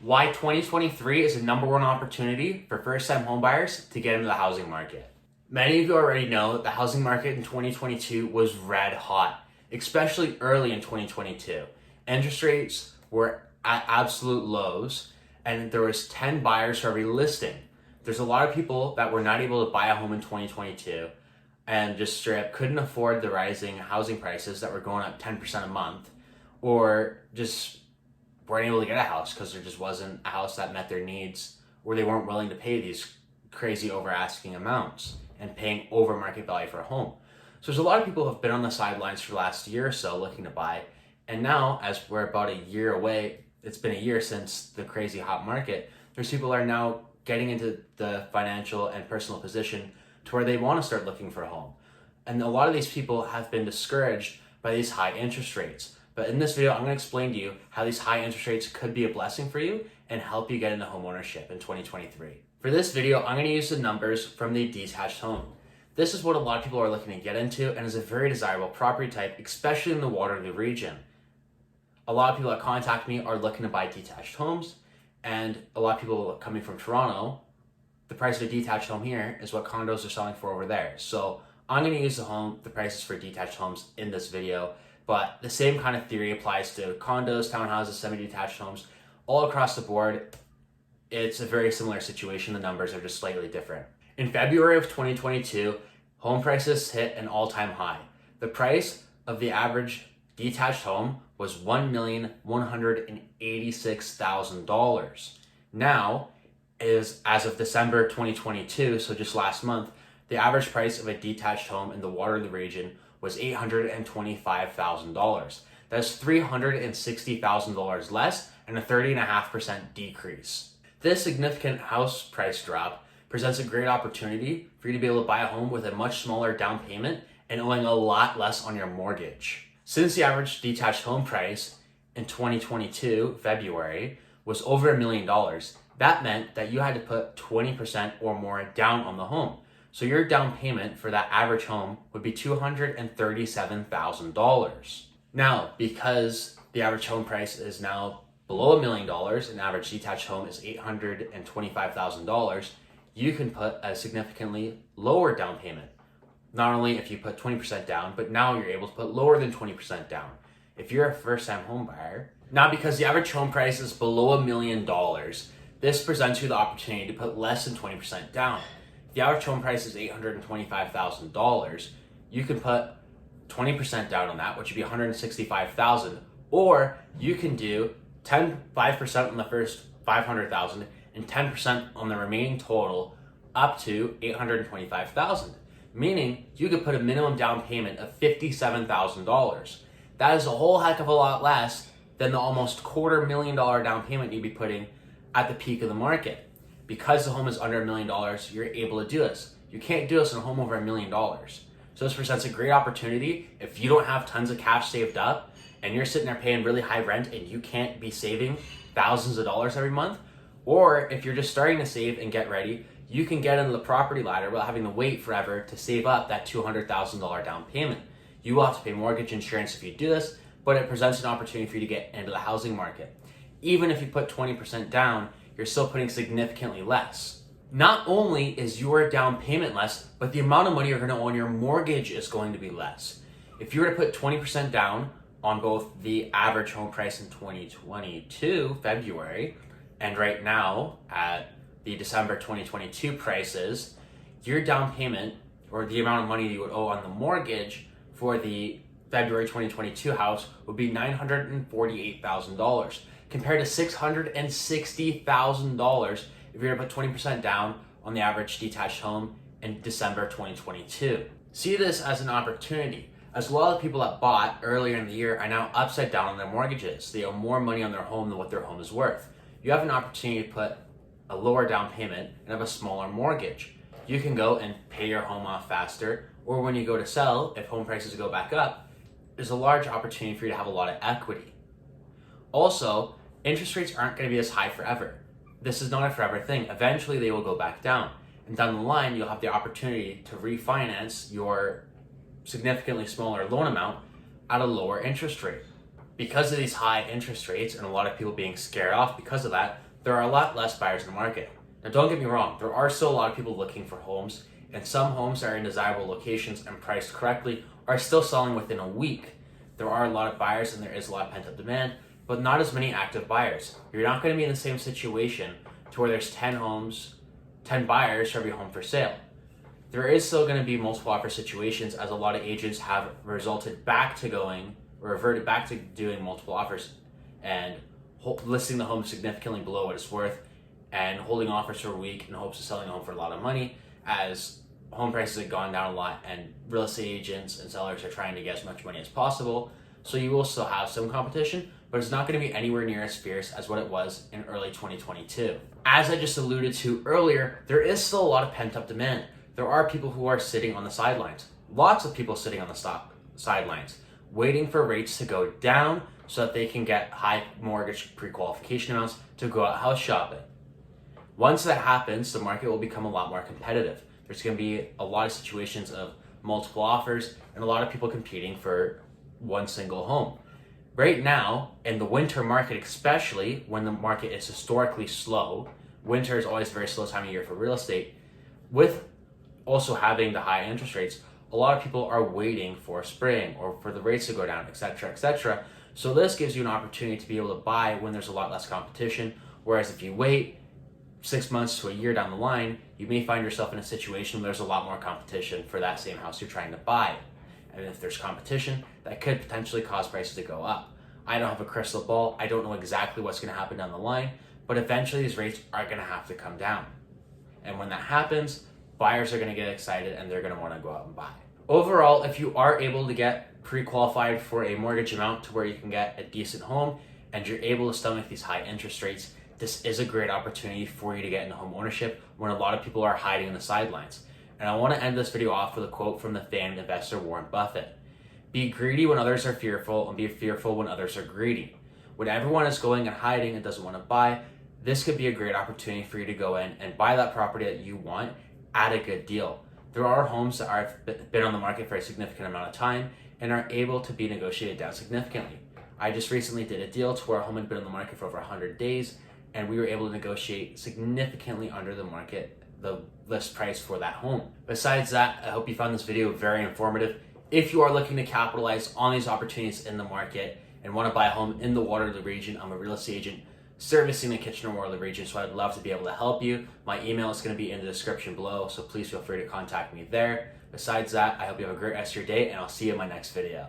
Why 2023 is the number one opportunity for first-time homebuyers to get into the housing market. Many of you already know that the housing market in 2022 was red hot, especially early in 2022. Interest rates were at absolute lows, and there was 10 buyers for every listing. There's a lot of people that were not able to buy a home in 2022 and just straight up couldn't afford the rising housing prices that were going up 10% a month, or just weren't able to get a house because there just wasn't a house that met their needs, or they weren't willing to pay these crazy over asking amounts and paying over market value for a home. So there's a lot of people who have been on the sidelines for the last year or so looking to buy. And now, as we're about a year away, it's been a year since the crazy hot market, there's people who are now getting into the financial and personal position to where they want to start looking for a home. And a lot of these people have been discouraged by these high interest rates. But in this video, I'm going to explain to you how these high interest rates could be a blessing for you and help you get into home ownership in 2023. For this video, I'm going to use the numbers from the detached home. This is what a lot of people are looking to get into and is a very desirable property type, especially in the Waterloo region. A lot of people that contact me are looking to buy detached homes, and a lot of people coming from Toronto, the price of a detached home here is what condos are selling for over there. So I'm going to use the prices for detached homes in this video, but the same kind of theory applies to condos, townhouses, semi-detached homes, all across the board. It's a very similar situation. The numbers are just slightly different. In February of 2022, home prices hit an all-time high. The price of the average detached home was $1,186,000. Now, as of December 2022, so just last month, the average price of a detached home in the Waterloo region was $825,000. That's $360,000 less and a 30.5% decrease. This significant house price drop presents a great opportunity for you to be able to buy a home with a much smaller down payment and owing a lot less on your mortgage. Since the average detached home price in 2022, February, was over $1 million, that meant that you had to put 20% or more down on the home. So your down payment for that average home would be $237,000. Now, because the average home price is now below $1 million, an average detached home is $825,000, you can put a significantly lower down payment. Not only if you put 20% down, but now you're able to put lower than 20% down. If you're a first-time home buyer, now because the average home price is below $1 million, this presents you the opportunity to put less than 20% down. If the average home price is $825,000, you can put 20% down on that, which would be $165,000, or you can do 5% on the first $500,000 and 10% on the remaining total up to $825,000. Meaning you could put a minimum down payment of $57,000. That is a whole heck of a lot less than the almost $250,000 down payment you'd be putting at the peak of the market. Because the home is under $1 million, you're able to do this. You can't do this in a home over $1 million. So this presents a great opportunity if you don't have tons of cash saved up and you're sitting there paying really high rent and you can't be saving thousands of dollars every month, or if you're just starting to save and get ready, you can get into the property ladder without having to wait forever to save up that $200,000 down payment. You will have to pay mortgage insurance if you do this, but it presents an opportunity for you to get into the housing market. Even if you put 20% down, you're still putting significantly less. Not only is your down payment less, but the amount of money you're going to owe on your mortgage is going to be less. If you were to put 20% down on both the average home price in 2022, February, and right now at the December 2022 prices, your down payment, or the amount of money you would owe on the mortgage for the February 2022 house, would be $948,000, compared to $660,000 if you were to put 20% down on the average detached home in December 2022. See this as an opportunity, as a lot of people that bought earlier in the year are now upside down on their mortgages. They owe more money on their home than what their home is worth. You have an opportunity to put a lower down payment and have a smaller mortgage. You can go and pay your home off faster, or when you go to sell, if home prices go back up, there's a large opportunity for you to have a lot of equity. Also, interest rates aren't going to be this high forever. This is not a forever thing. Eventually they will go back down. And down the line, you'll have the opportunity to refinance your significantly smaller loan amount at a lower interest rate. Because of these high interest rates and a lot of people being scared off because of that, there are a lot less buyers in the market. Now don't get me wrong, there are still a lot of people looking for homes, and some homes that are in desirable locations and priced correctly are still selling within a week. There are a lot of buyers and there is a lot of pent-up demand, but not as many active buyers. You're not going to be in the same situation to where there's 10 buyers for every home for sale. There is still going to be multiple offer situations, as a lot of agents have reverted back to doing multiple offers and listing the home significantly below what it's worth and holding offers for a week in hopes of selling the home for a lot of money, as home prices have gone down a lot and real estate agents and sellers are trying to get as much money as possible. So you will still have some competition, but it's not going to be anywhere near as fierce as what it was in early 2022. As I just alluded to earlier, there is still a lot of pent-up demand. There are people who are sitting on the sidelines. Lots of people sitting on the sidelines, waiting for rates to go down so that they can get high mortgage pre-qualification amounts to go out house shopping. Once that happens, the market will become a lot more competitive. There's going to be a lot of situations of multiple offers and a lot of people competing for one single home. Right now, in the winter market especially, when the market is historically slow, winter is always a very slow time of year for real estate, with also having the high interest rates, a lot of people are waiting for spring or for the rates to go down, etc., etc. So this gives you an opportunity to be able to buy when there's a lot less competition, whereas if you wait 6 months to a year down the line, you may find yourself in a situation where there's a lot more competition for that same house you're trying to buy. And if there's competition, that could potentially cause prices to go up. I don't have a crystal ball. I don't know exactly what's going to happen down the line, but eventually these rates are going to have to come down. And when that happens, buyers are going to get excited and they're going to want to go out and buy. Overall, if you are able to get pre-qualified for a mortgage amount to where you can get a decent home and you're able to stomach these high interest rates, this is a great opportunity for you to get into home ownership when a lot of people are hiding in the sidelines. And I want to end this video off with a quote from the famed investor Warren Buffett. Be greedy when others are fearful, and be fearful when others are greedy. When everyone is going and hiding and doesn't want to buy, this could be a great opportunity for you to go in and buy that property that you want at a good deal. There are homes that have been on the market for a significant amount of time and are able to be negotiated down significantly. I just recently did a deal to where a home had been on the market for over 100 days, and we were able to negotiate significantly under the list price for that home. Besides that, I hope you found this video very informative. If you are looking to capitalize on these opportunities in the market and want to buy a home in the Waterloo region, I'm a real estate agent servicing the Kitchener-Waterloo region, so I'd love to be able to help you. My email is going to be in the description below, so please feel free to contact me there. Besides that, I hope you have a great rest of your day, and I'll see you in my next video.